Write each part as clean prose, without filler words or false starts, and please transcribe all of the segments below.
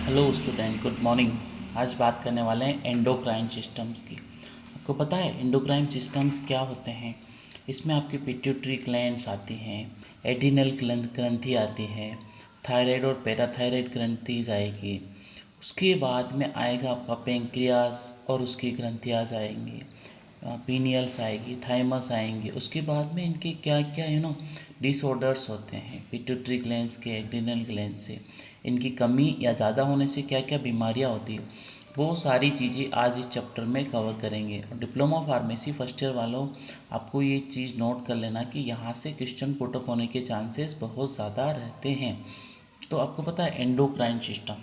Hello student, good morning. आज बात करने वाले हैं एंडोक्राइन सिस्टम्स की। आपको पता है एंडोक्राइन सिस्टम्स क्या होते हैं? इसमें आपकी पिट्यूटरी ग्लैंड्स आती हैं, एड्रिनल ग्रंथि आती है, थायराइड और पैराथायराइड ग्रंथिज आएगी। उसके बाद में आएगा आपका पेंक्रियास और उसकी ग्रंथियाज आएंगी, पीनियल्स आएगी, थाइमस आएंगे। उसके बाद में इनके क्या क्या डिसऑर्डर्स होते हैं पिट्यूटरी ग्लैंड्स के, एड्रिनल ग्लैंड से। इनकी कमी या ज़्यादा होने से क्या क्या बीमारियां होती हैं, वो सारी चीज़ें आज इस चैप्टर में कवर करेंगे। और डिप्लोमा फार्मेसी फर्स्ट ईयर वालों, आपको ये चीज़ नोट कर लेना कि यहाँ से क्वेश्चन पुटअप होने के चांसेस बहुत ज़्यादा रहते हैं। तो आपको पता है एंडोक्राइन सिस्टम,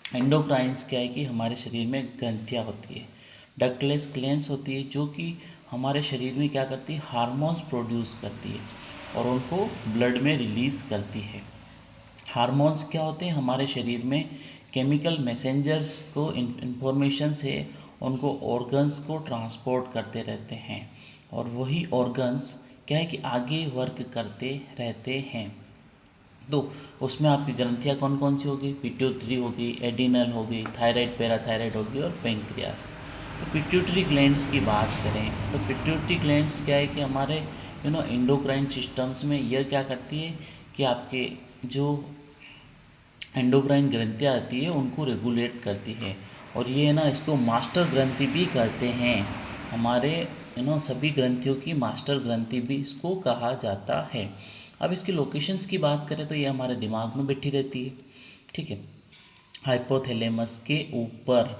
एंडोक्राइन्स क्या है कि हमारे शरीर में ग्रंथियाँ होती है, डक्टलेस ग्लैंड्स होती है, जो कि हमारे शरीर में क्या करती है, हार्मोन्स प्रोड्यूस करती है और उनको ब्लड में रिलीज़ करती है। हार्मोन्स क्या होते हैं, हमारे शरीर में केमिकल मैसेंजर्स को इंफॉर्मेशन से उनको ऑर्गन्स को ट्रांसपोर्ट करते रहते हैं और वही ऑर्गन्स क्या है कि आगे वर्क करते रहते हैं। तो उसमें आपकी ग्रंथियाँ कौन कौन सी होगी? पिट्यूटरी होगी, एडिनल होगी, थायराइड पैराथायराइड होगी और पेंक्रियास। तो पिट्यूटरी ग्लैंड्स की बात करें तो पिट्यूटरी ग्लैंड्स क्या है कि हमारे एंडोक्राइन सिस्टम्स में यह क्या करती है कि आपके जो एंडोक्राइन ग्रंथियाँ आती है उनको रेगुलेट करती है। और ये इसको मास्टर ग्रंथि भी कहते हैं। हमारे सभी ग्रंथियों की मास्टर ग्रंथि भी इसको कहा जाता है। अब इसकी लोकेशंस की बात करें तो ये हमारे दिमाग में बैठी रहती है, ठीक है, हाइपोथैलेमस के ऊपर।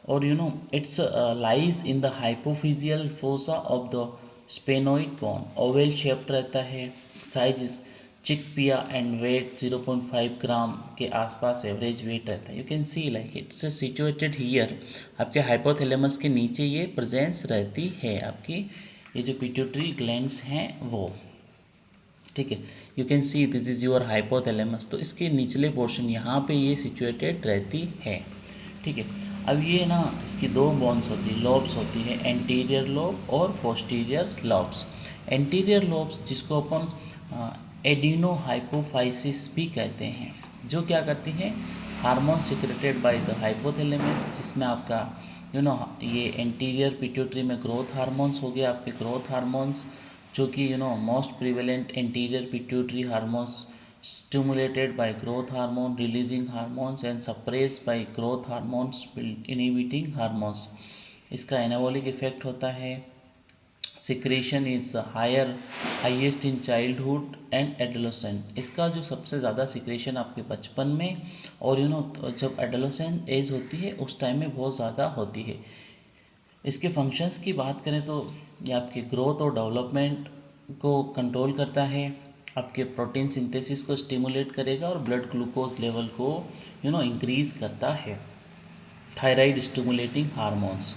और it's lies in the hypophyseal fossa of the sphenoid bone. Oval shaped रहता है, size chickpea and weight 0.5 gram के आसपास एवरेज वेट रहता है। You can see like it's situated here. आपके हाइपोथैलेमस के नीचे ये प्रेजेंस रहती है, आपकी ये जो पिट्यूटरी ग्लैंड्स हैं वो, ठीक है। You can see this is your hypothalamus. तो इसके निचले पोर्शन यहाँ पे ये सिचुएटेड रहती है, ठीक है। अब ये इसकी दो बोन्स होती है, लॉब्स होती है, एंटीरियर लॉब और पोस्टीरियर लॉब्स। एंटीरियर लॉब्स जिसको अपन एडिनो हाइपोफाइसिस भी कहते हैं, जो क्या करती हैं, hormone secreted by the hypothalamus, जिसमें आपका ये एंटीरियर पिट्यूटरी में ग्रोथ हार्मोन्स हो गए, आपके ग्रोथ हार्मोन्स जो कि most prevalent anterior pituitary hormones stimulated by growth hormone releasing hormones and suppressed by growth hormones inhibiting hormones। इसका एनाबॉलिक इफेक्ट होता है। Secretion is highest in childhood and adolescent. इसका जो सबसे ज़्यादा सिक्रेशन आपके बचपन में और जब एडोलेसेंट एज होती है उस टाइम में बहुत ज़्यादा होती है। इसके फंक्शंस की बात करें तो ये आपके ग्रोथ और डेवलपमेंट को कंट्रोल करता है, आपके प्रोटीन सिंथेसिस को स्टिमुलेट करेगा और ब्लड ग्लूकोज लेवल को इंक्रीज करता है। Thyroid stimulating hormones,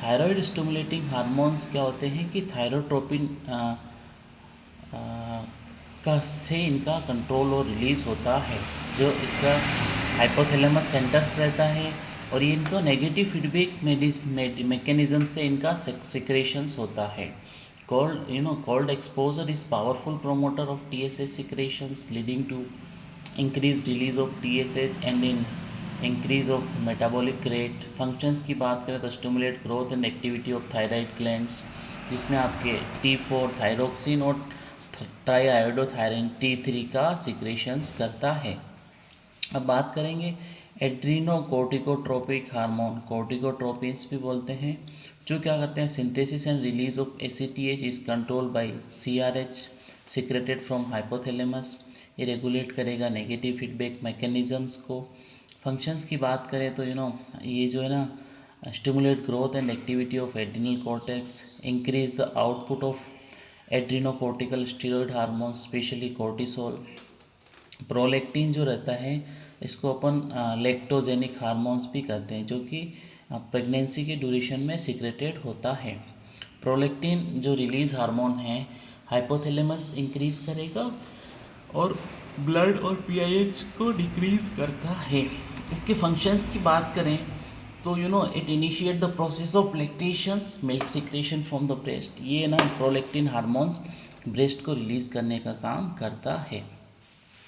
thyroid stimulating hormones क्या होते हैं कि थायरोट्रोपिन का से इनका कंट्रोल और रिलीज़ होता है, जो इसका हाइपोथैलेमस सेंटर्स रहता है और ये इनको नेगेटिव फीडबैक मैकेनिज्म से इनका सिक्रेशंस होता है। Cold exposure is powerful promoter of TSH secretions leading to increased release of TSH and in increase of metabolic rate। Functions की बात करें तो stimulate growth and activity of thyroid glands, जिसमें आपके T4 थायरोक्सिन और ट्राईआयोडोथायरिन T3 का secretions करता है। अब बात करेंगे एड्रीनोकोर्टिकोट्रोपिक हार्मोन, कोर्टिकोट्रोपिन्स भी बोलते हैं, जो क्या करते हैं, synthesis and release of ACTH is control by CRH secreted from hypothalamus. ये रेगुलेट करेगा नेगेटिव फीडबैक मैकेनिज्म्स को। फंक्शंस की बात करें तो ये जो है stimulate growth and activity of adrenal cortex, increase the output of adrenocortical steroid hormone specially cortisol. Prolactin जो रहता है इसको अपन लेक्टोजेनिक हार्मोन्स भी कहते हैं, जो कि प्रेगनेंसी के ड्यूरेशन में सिक्रेटेड होता है। प्रोलेक्टिन जो रिलीज हार्मोन है, हाइपोथैलेमस इंक्रीज करेगा और ब्लड और PIH को डिक्रीज करता है। इसके फंक्शंस की बात करें तो it initiate the process of lactations, milk secretion from the breast. ये प्रोलेक्टिन हार्मोन्स ब्रेस्ट को रिलीज़ करने का काम करता है।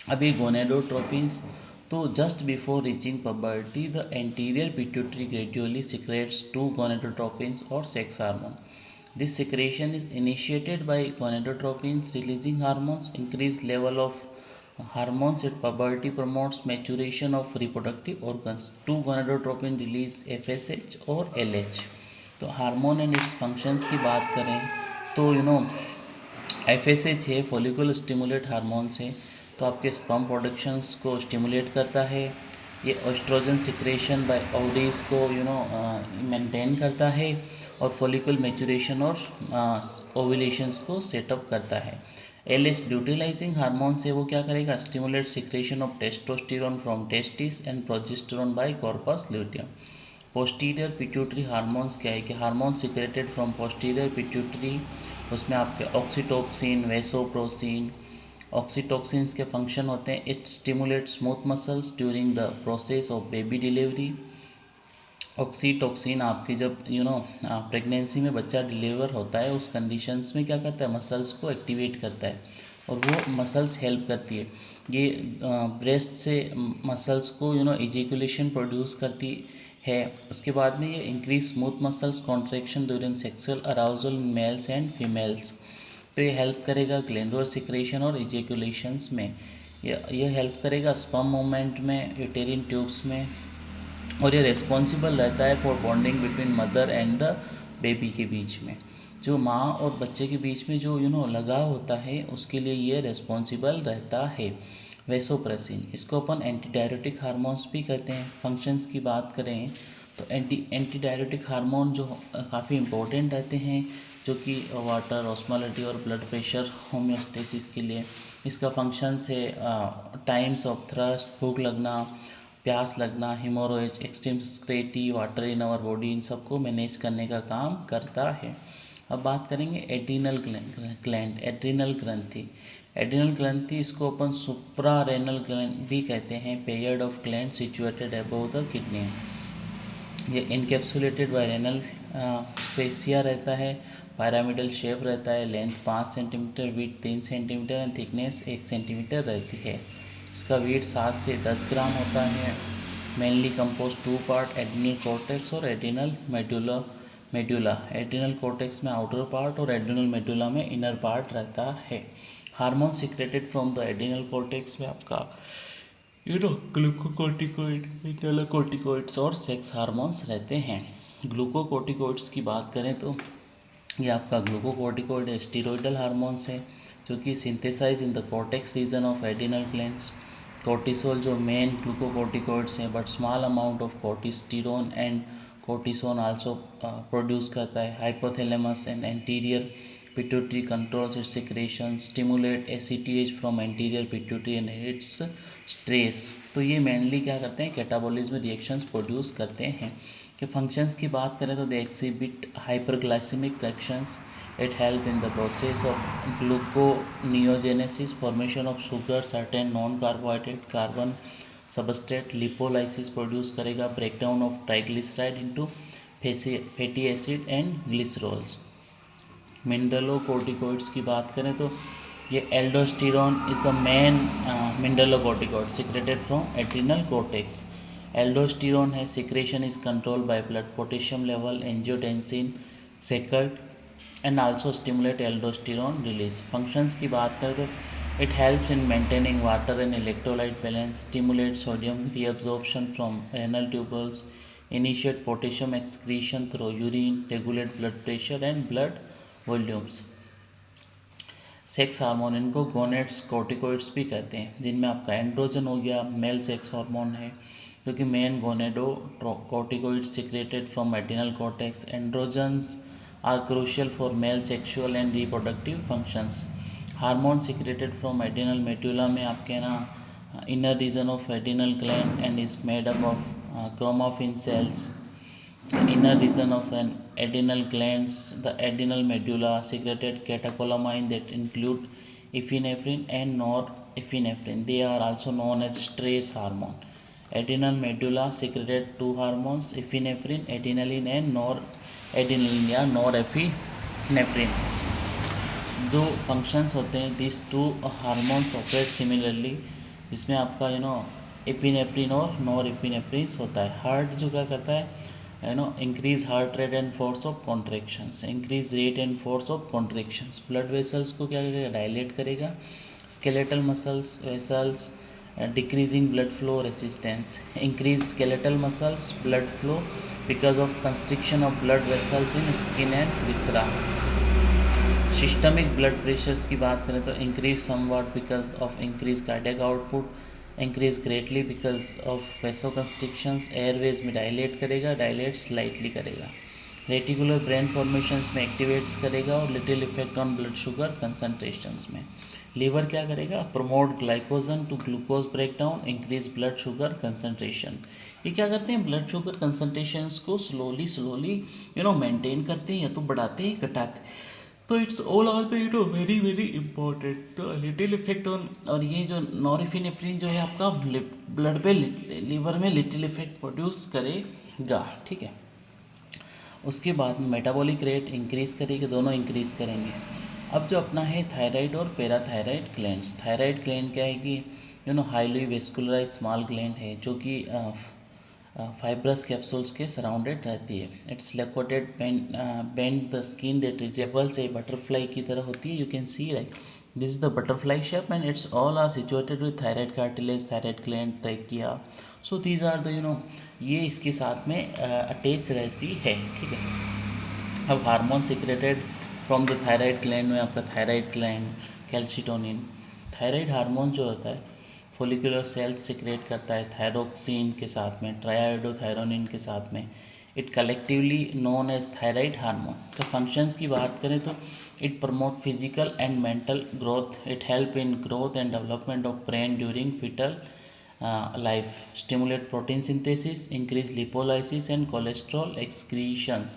अभी गोनेडोट्रोपिन्स तो just before reaching puberty the anterior pituitary gradually secretes two gonadotropins और sex hormone. This secretion is initiated by gonadotropins releasing hormones. Increased level of hormones at puberty promotes maturation of reproductive organs. 2 gonadotropin release FSH और LH. तो hormone and it's functions की बात करें तो FSH है, follicular stimulate hormones है, तो आपके स्पर्म प्रोडक्शंस को स्टिमुलेट करता है. ये एस्ट्रोजन सिक्रेशन बाय ओवरीज को मेंटेन करता है और फॉलिकल मैच्योरेशन और ओव्यूलेशंस को सेटअप करता है. LH ल्यूटिलाइजिंग हार्मोन से वो क्या करेगा, stimulate secretion of testosterone from testis and progesterone by corpus luteum. Posterior pituitary hormones क्या है कि hormone secreted from posterior pituitary, उसमें आपके ऑक्सीटोक्सिन, वेसोप्रोसिन. ऑक्सीटोक्सिन्स के फंक्शन होते हैं, it stimulate smooth muscles during the process of baby delivery. Oxytocin आपकी जब प्रेगनेंसी में बच्चा डिलीवर होता है उस कंडीशंस में क्या करता है, मसल्स को एक्टिवेट करता है और वो मसल्स हेल्प करती है. ये ब्रेस्ट से मसल्स को इजैकुलेशन प्रोड्यूस करती है. उसके बाद में ये increase smooth muscles contraction during sexual arousal mails and females. तो ये हेल्प करेगा ग्लैंडुलर सिक्रेशन और इजैकुलेशंस में. ये हेल्प करेगा स्पर्म मूवमेंट में, यूटेरिन ट्यूब्स में, और ये रिस्पॉन्सिबल रहता है for bonding between mother and the baby के बीच में. जो माँ और बच्चे के बीच में जो लगाव होता है उसके लिए ये रिस्पॉन्सिबल रहता है. वेसोप्रेसिन, इसको अपन एंटी डायरेटिक हार्मोन्स भी कहते हैं. फंक्शंस की बात करें तो एंटी डायरेटिक हार्मोन जो काफ़ी इंपॉर्टेंट रहते हैं, जो कि वाटर, ऑस्मोलिटी और ब्लड प्रेशर होम्योस्टेसिस के लिए. इसका फंक्शंस है टाइम्स ऑफ थ्रस्ट, भूख लगना, प्यास लगना, haemorrhage, extreme scarcity, water in our body, इन सबको मैनेज करने का काम करता है. अब बात करेंगे एड्रीनल ग्लैंड, एड्रीनल ग्रंथि. एड्रीनल ग्रंथि इसको अपन सुप्रारेनल ग्लैंड भी कहते हैं. Paired of gland situated above the kidney. ये इनकेप्सुलेटेड बाय रेनल फेसिया रहता है. पिरामिडल शेप रहता है. Length 5 centimetre, width 3 centimetre and thickness 1 centimetre रहती है. इसका वेट 7 से 10 ग्राम होता है. Mainly compose 2 part, adrenal cortex और एड्रिनल मेडुला. एड्रिनल कॉर्टेक्स में आउटर पार्ट और एड्रिनल मेडुला में इनर पार्ट रहता है. Hormone secreted from the adrenal cortex में आपका ग्लूकोकॉर्टिकॉइड, मेटालोकॉर्टिकॉइड्स और सेक्स हार्मोन्स रहते हैं. ग्लूकोकॉर्टिकॉइड्स की बात करें तो ये आपका ग्लूकोकॉर्टिकॉइड स्टीरॉयडल हार्मोन्स है जो कि synthesize in the cortex region of adrenal glands. Cortisol जो मेन ग्लूकोकॉर्टिकॉइड्स हैं, but small amount of corticosterone and cortisone also produce करता है. Hypothalamus and anterior pituitary controls its secretion, stimulate ACTH from anterior pituitary and its stress. तो ये mainly क्या करते हैं, catabolism reactions produce करते हैं. कि फंक्शंस की बात करें तो they exhibit hyperglycaemic actions. It help in the process of gluconeogenesis, formation of sugar, certain non carbohydrate, carbon substrate, lipolysis produce करेगा, breakdown of triglyceride into fatty acid and glycerols. Mineralocorticoids की बात करें तो ये aldosterone is the main mineralocorticoid secreted from adrenal cortex. Aldosterone है, secretion is control by blood potassium level, angiotensin secrete and also stimulate aldosterone release. Functions की बात करें तो it helps in maintaining water and electrolyte balance, stimulate sodium reabsorption from renal tubules, initiate potassium excretion through urine, regulate blood pressure and blood volumes. Sex hormone, इनको gonads corticoids भी कहते हैं, जिनमें आपका एंड्रोजन हो गया, मेल सेक्स हार्मोन है जो कि main gonadocorticoids secreted from adrenal cortex. Androgens are crucial for male sexual and reproductive functions. Hormone secreted from adrenal medulla में आपके inner region of adrenal gland and is made up of chromaffin cells. The inner region of an adrenal glands, the adrenal medulla, secreted catecholamine that include epinephrine and norepinephrine. They are also known as stress hormone. Adrenal medulla secreted two hormones, epinephrine, adrenaline and noradrenaline या norepinephrine. जो functions होते हैं, these two hormones operate similarly, जिसमें आपका epinephrine और norepinephrine होता है। Heart जो क्या करता है increase heart rate and force of contractions, increase rate and force of contractions. Blood vessels को क्या करेगा, डायलेट करेगा। Skeletal muscles vessels decreasing blood flow resistance, increase skeletal muscles blood flow because of constriction of blood vessels in skin and viscera. Systemic blood pressures की बात करें तो increase somewhat because of increase cardiac output, increase greatly because of vasoconstrictions, airways में dilate करेगा, dilate slightly करेगा। Reticular brain formations में activates करेगा और little effect on blood sugar concentrations में। लीवर क्या करेगा, promote glycogen to glucose breakdown, increase blood sugar concentration. ये क्या करते हैं, ब्लड शुगर कंसनट्रेशंस को स्लोली मेंटेन करते हैं या तो बढ़ाते हैं घटाते हैं। तो it's all are the very very important. तो लिटिल इफेक्ट ऑन, और ये जो नॉरएपिनेफ्रिन जो है आपका ब्लड पे लीवर में लिटिल इफेक्ट प्रोड्यूस करेगा, ठीक है। उसके बाद मेटाबॉलिक रेट इंक्रीज़ करेगा, दोनों इंक्रीज़ करेंगे। अब जो अपना है थायराइड और पैराथायराइड ग्लैंड्स। थायराइड ग्लैंड क्या है कि हाईली वेस्कुलराइज स्मॉल ग्लैंड है जो कि फाइब्रस कैप्सूल्स के सराउंडेड रहती है। It's located bend the skin that resembles a butterfly की तरह होती है। You can see like this is the butterfly shape and it's all are situated with thyroid cartilage, thyroid gland, trachea. So these are the ये इसके साथ में attach रहती है, ठीक है। अब hormone secreted from the thyroid gland में आपका thyroid gland, calcitonin. Thyroid hormone जो होता है फोलिकुलर सेल्स सिक्रेट करता है थायरोक्सिन के साथ में, ट्राइआयोडोथायरोनिन के साथ में। It collectively known as thyroid hormone. तो फंक्शंस की बात करें तो it promote physical and mental growth, it help in growth and development of brain during foetal life, stimulate protein synthesis, increase lipolysis and cholesterol excretions.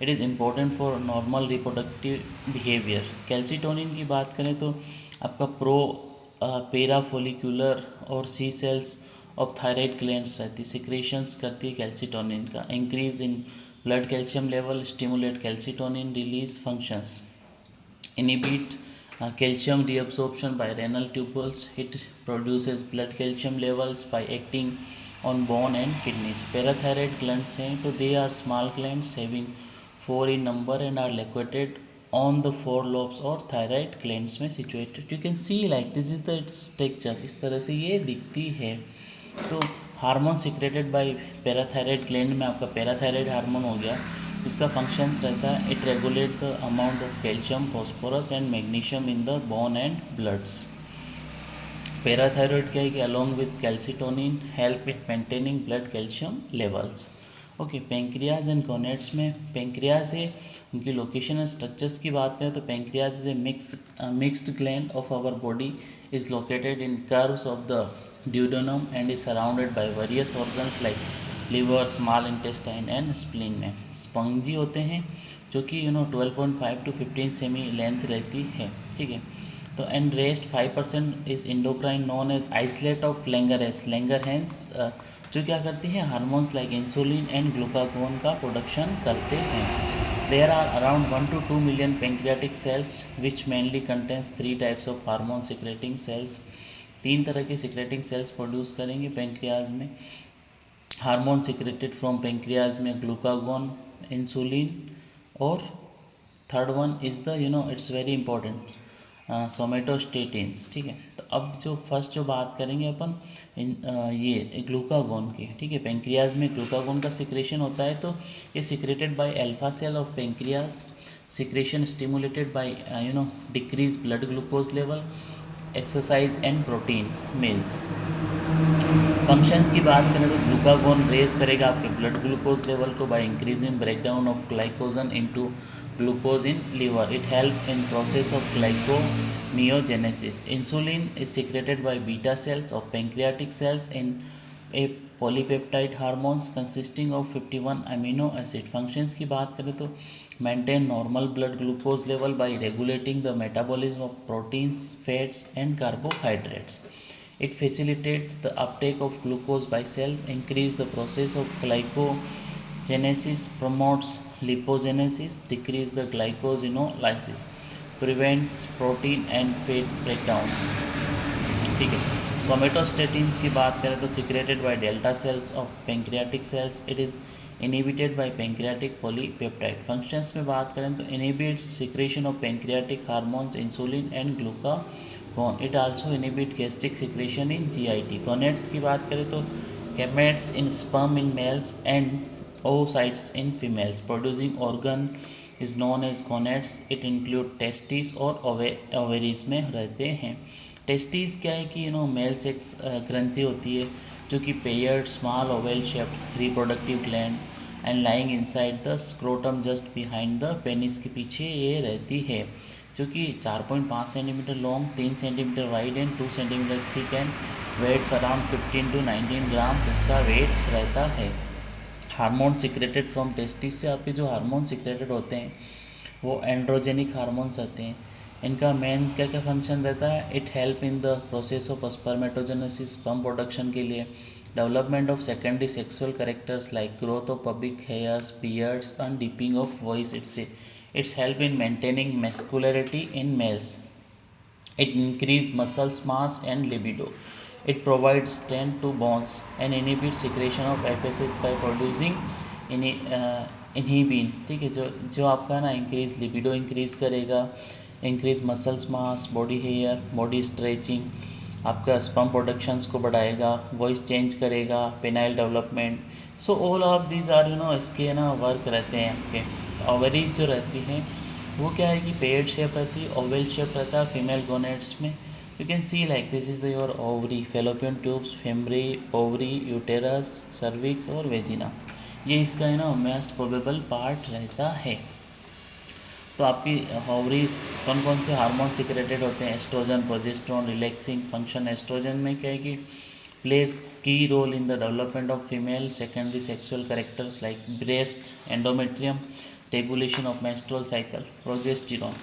It is important for normal reproductive behavior. Calcitonin की बात करें तो आपका पेरा follicular और सी sales of thyroid glands रहती, secretions करती है कैल्सिटोनिन का। Increase in blood calcium level, stimulate calcitonin release functions, inhibit calcium reabsorption by renal tubules. It produces blood calcium levels by acting on bone and kidneys. Parathyroid glands हैं तो they are small glands having 4 in number and are located on the 4 lobes और thyroid glands में situated. You can see like this is the structure, इस तरह से ये दिखती है। तो hormone secreted by parathyroid gland में आपका पैराथायराइड हार्मोन हो गया, इसका फंक्शंस रहता है it regulate the amount of calcium, phosphorus and magnesium in the bone and bloods. Parathyroid क्या है कि along with calcitonin help in maintaining blood calcium levels. Okay, pancreas and gonads में pancreas है, उनकी लोकेशन एंड स्ट्रक्चर्स की बात करें तो pancreas is a mixed gland of our body, is located in curves of the duodenum and is surrounded by various organs like liver, small intestine and spleen में। Spongy होते हैं जो कि 12.5 to 15 semi length रहती है, ठीक है। तो and rest 5% is endocrine non as islet of Langerhans. Langerhans जो क्या करती है, hormones like insulin and glucagon का प्रोडक्शन करते हैं। There are around 1 to 2 million pancreatic cells which mainly contains 3 types of hormone secreting cells। 3 तरह के secreting cells produce करेंगे पेंक्रियाज में। हार्मोन सिक्रेटेड फ्रॉम पेंक्रियाज में ग्लूकागोन, इंसुलिन और third one is the it's very important somatostatins, ठीक है। तो अब जो फर्स्ट जो बात करेंगे अपन ये ग्लूकागोन की, ठीक है। पेंक्रियाज में ग्लूकागोन का सिक्रेशन होता है, तो ये secreted by alpha cell of pancreas. Secretion stimulated by decrease blood glucose level, exercise and protein meals. Functions की बात करें तो ग्लूकागोन रेज करेगा आपके ब्लड ग्लूकोज लेवल को by increasing breakdown of glycogen into glucose in liver. It help in process of gluconeogenesis. Insulin is secreted by beta cells of pancreatic cells in a polypeptide hormones consisting of 51 amino acid. Functions की बात करें तो maintain normal blood glucose level by regulating the metabolism of proteins, fats and carbohydrates. It facilitates the uptake of glucose by cell, increase the process of glycogenesis, promotes lipogenesis, decrease the glycosenolysis, prevents protein and fat breakdowns, ठीक है। सोमेटोस्टेटिन्स की बात करें तो secreted by delta cells of pancreatic cells, it is inhibited by pancreatic polypeptide. Functions में बात करें तो inhibits secretion of pancreatic hormones insulin and glucagon, it also inhibit gastric secretion in GIT. Gonads की बात करें तो gametes in sperm in males and oocytes in females. Producing organ is known as gonads. It include testes और ovaries में रहते हैं। Testis क्या है कि मेल सेक्स ग्रंथि होती है जो कि paired small oval shaped reproductive gland and lying inside the scrotum just behind the penis के पीछे ये रहती है, जो कि 4.5 centimetre long, 3 centimetre wide and 2 centimetre thick and weights around 15 to 19 grams इसका वेट्स रहता है। हार्मोन सिक्रेटेड फ्रॉम टेस्टिस से आपके जो हार्मोन सिक्रेटेड होते हैं वो एंड्रोजेनिक हार्मोन्स रहते हैं। इनका मेन क्या क्या फंक्शन रहता है, it help in the process of spermatogenesis, sperm production के लिए, development of secondary sexual characters like growth of pubic hairs, beards and deeping of voice. It's help in maintaining masculinity in males, it increase muscles mass and libido, it provides strength to bones and inhibits secretion of FSH by producing inhibin। ठीक है, जो जो आपका ना increase libido increase करेगा, increase muscles mass, body hair, body stretching, आपका sperm productions को बढ़ाएगा, वॉइस चेंज करेगा, penile development. So all of these are इसके ना वर्क रहते हैं आपके। ओवरीज जो रहती हैं वो क्या है कि पेयर्ड शेप रहती है, ओवल शेप रहता है फीमेल गोनेट्स में। You can see like this is your ovary, fallopian tubes, fimbriae, ovary, uterus, cervix और वेजिना, ये इसका मोस्ट प्रोबेबल पार्ट रहता है। तो आपकी ओवरीज कौन कौन से हार्मोन सिक्रेटेड होते हैं, oestrogen, progesterone, relaxing function. Oestrogen में क्या है कि plays key role in the development of female secondary sexual characters like breast, endometrium, regulation of menstrual cycle. Progesterone,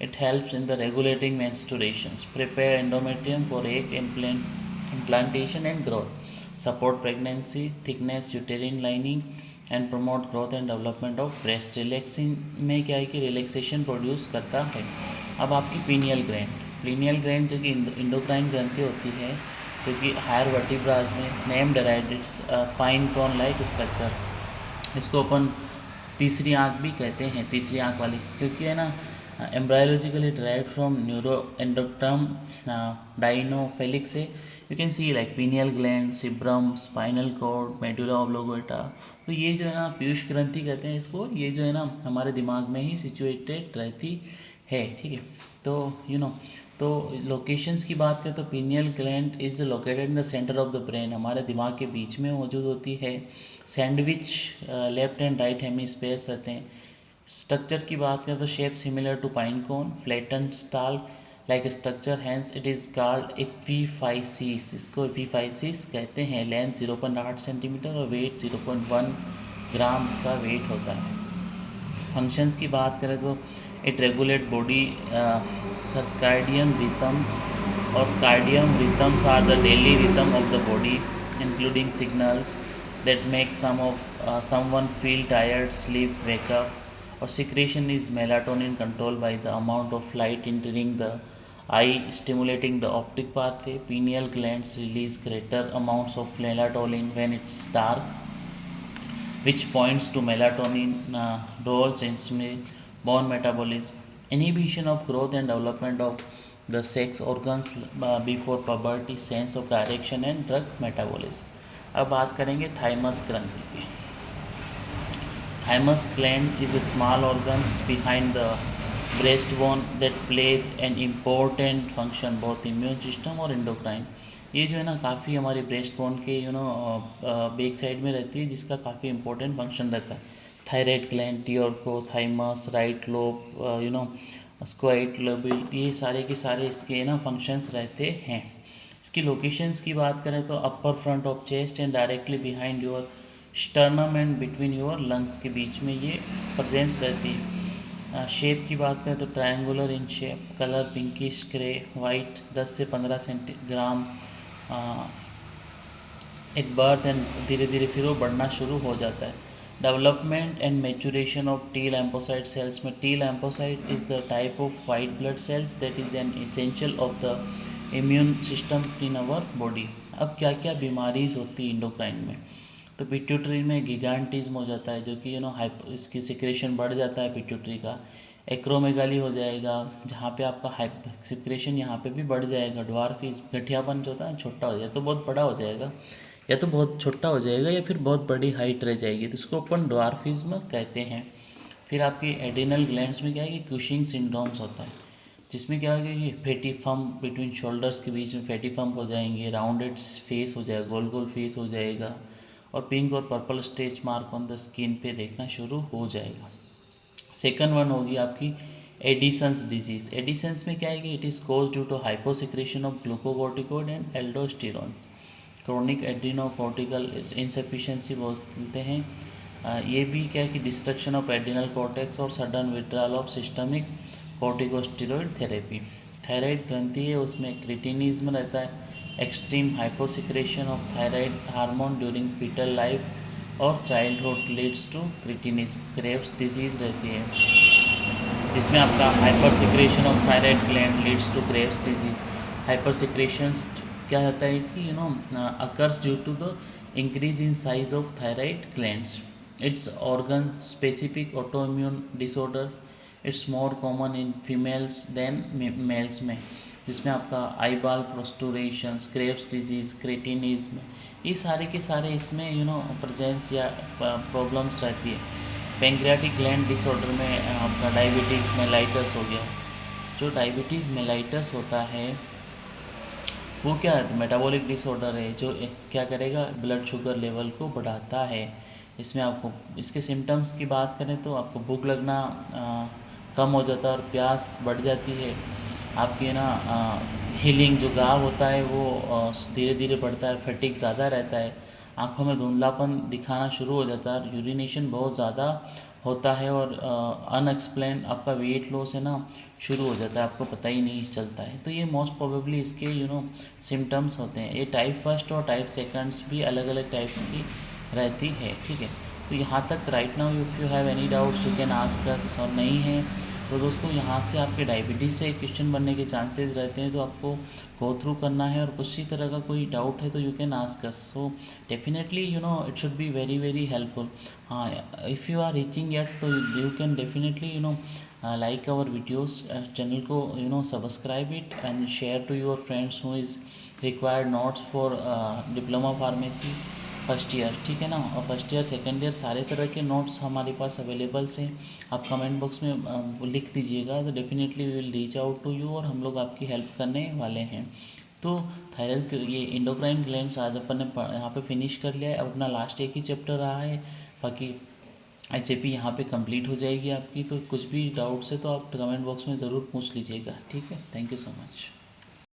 it helps in the regulating menstruations, prepare endometrium for egg implantation and growth, support pregnancy, thickness uterine lining and promote growth and development of breast। relaxing में क्या है कि relaxation produce करता है। अब आपकी pineal gland जो कि इंडोक्राइन ग्रंथि होती है, जो कि हायर वर्टिब्रास में name derived, it's pine cone like structure. इसको अपन तीसरी आँख भी कहते हैं, तीसरी आँख वाली, क्योंकि है ना embryologically derived from neuro ectoderm diencephalic से। You can see like pineal gland, cerebrum, spinal cord, medulla oblongata. तो ये जो है ना पीयूष ग्रंथि कहते हैं इसको, ये जो है ना हमारे दिमाग में ही सिचुएटेड रहती है। ठीक है, तो तो लोकेशंस की बात करें तो pineal gland is located in the centre of the brain, हमारे दिमाग के बीच में मौजूद होती है। Sandwich left and right hemispheres रहते हैं। स्ट्रक्चर की बात करें तो shape similar to pine cone, flatten stalk like structure, hence it is called epiphysis, इसको एपीफाइसिस कहते हैं। लेंथ 0.8 सेंटीमीटर और वेट 0.1 ग्राम इसका वेट होता है। फंक्शंस की बात करें तो it regulate body circadian rhythms, और cardiac rhythms are the daily rhythm of the body including signals that make someone feel tired, sleep, wake up. Or secretion is melatonin controlled by the amount of light entering the eye, stimulating the optic pathway. Pineal glands release greater amounts of melatonin when it's dark, which points to melatonin roles in bone metabolism. Inhibition of growth and development of the sex organs before puberty, sense of direction and drug metabolism। अब बात करेंगे thymus ग्रंथि की। Thymus gland is a small organs behind the breast bone that play an important function both immune system और endocrine. ये जो है ना काफ़ी हमारे ब्रेस्ट बोन के बैक साइड में रहती है, जिसका काफ़ी इंपॉर्टेंट फंक्शन रहता है। थायराइड ग्लैंड, टियोर्को, थाइमस, राइट लोब, स्क्वाइट लोब्यूल, ये सारे के सारे इसके फंक्शंस रहते हैं। इसकी लोकेशंस की बात करें तो upper front of chest and directly behind your sternum and between your lungs के बीच में ये प्रेजेंस रहती है। शेप की बात करें तो triangular in shape, colour pinkish grey white, 10 से 15 ग्राम एट बर्थ एंड धीरे धीरे फिर वो बढ़ना शुरू हो जाता है। Development and maturation of T lymphocyte cells में T lymphocyte is the type of white blood cells that is an essential of the immune system in our body. अब क्या क्या बीमारीज होती है इंडोक्राइन में, तो पिट्यूटरी में गिगांटिज्म हो जाता है, जो कि इसकी सिक्रेशन बढ़ जाता है पिट्यूटरी का। एक्रोमेगाली हो जाएगा, जहाँ पे आपका सिक्रेशन यहाँ पे भी बढ़ जाएगा। ड्वार्फिज्म, गठियापन जो होता है छोटा हो जाए तो बहुत बड़ा हो जाएगा, या तो बहुत छोटा हो जाएगा या फिर बहुत बड़ी हाइट रह जाएगी, तो इसको अपन ड्वार्फिज्म कहते हैं। फिर आपकी एडिनल ग्लैंड्स में क्या है कि कुशिंग सिंड्रोम्स होता है, जिसमें क्या होगा कि फैटी फम्प बिटवीन शोल्डर्स के बीच में फैटी फम्प हो जाएंगे, राउंडेड फेस हो जाएगा, गोल गोल फेस हो जाएगा, और पिंक और purple stretch mark on the skin पे देखना शुरू हो जाएगा। सेकंड वन होगी आपकी एडिसन्स डिजीज। एडिसन्स में क्या है कि it is cause due to hyposecretion of glucocorticoid and aldosterones. Chronic adrenocortical insufficiency बोलते हैं। ये भी क्या है कि डिस्ट्रक्शन ऑफ एड्रिनल कॉर्टेक्स और sudden withdrawal of systemic corticosteroid therapy. Thyroid ग्रंथि है, उसमें क्रिटिनिज्म रहता है, extreme hyposecretion of thyroid hormone during foetal life और childhood leads to cretinism. Graves disease रहती है, जिसमें आपका hyper secretion of thyroid gland leads to Graves disease. Hyper secretion क्या होता है कि occurs due to the increase in size of thyroid glands. It's organ specific auto immune disorder. It's more common in females than males में, जिसमें आपका eyeball protrusions, Graves disease, cretinism, ये सारे के सारे इसमें प्रेजेंस या प्रॉब्लम्स रहती है। पेंक्रियाटिक ग्लैंड डिसऑर्डर में आपका डायबिटीज़ मेलाइटस हो गया। जो डायबिटीज़ मेलाइटस होता है वो क्या है, मेटाबॉलिक डिसऑर्डर है, जो क्या करेगा, ब्लड शुगर लेवल को बढ़ाता है। इसमें आपको इसके सिम्टम्स की बात करें तो आपको भूख लगना कम हो जाता है और प्यास बढ़ जाती है। आपकी हीलिंग जो गाव होता है वो धीरे धीरे बढ़ता है, फटीग ज़्यादा रहता है, आँखों में धुंधलापन दिखाना शुरू हो जाता है, यूरिनेशन बहुत ज़्यादा होता है, और अनएक्सप्लेन आपका वेट लॉस शुरू हो जाता है, आपको पता ही नहीं चलता है। तो ये मोस्ट प्रोबेबली इसके सिम्टम्स होते हैं। ये टाइप फर्स्ट और टाइप सेकंड्स भी अलग अलग टाइप्स की रहती है, ठीक है। तो यहाँ तक right now if you have any doubts you can ask अस, और नहीं है तो दोस्तों यहाँ से आपके डायबिटीज़ से क्वेश्चन बनने के चांसेस रहते हैं, तो आपको गो थ्रू करना है, और किसी तरह का कोई डाउट है तो you can ask us. So definitely it should be very very helpful. हाँ, if you are reaching yet तो you can definitely like our videos, channel को subscribe it and share to your friends who is required notes for diploma pharmacy first year, ठीक है ना। और first year second year सारे तरह के notes हमारे पास अवेलेबल्स हैं। आप कमेंट बॉक्स में लिख दीजिएगा, तो definitely we will reach out to you, और हम लोग आपकी हेल्प करने वाले हैं। तो थायराइड ये इंडोक्राइन ग्लैंड्स आज अपन ने यहाँ पे फिनिश कर लिया है। अब अपना लास्ट एक ही चैप्टर रहा है, बाकी HAP यहाँ पे कंप्लीट हो जाएगी आपकी। तो कुछ भी डाउट्स है तो आप कमेंट बॉक्स में ज़रूर पूछ लीजिएगा, ठीक है। Thank you so much.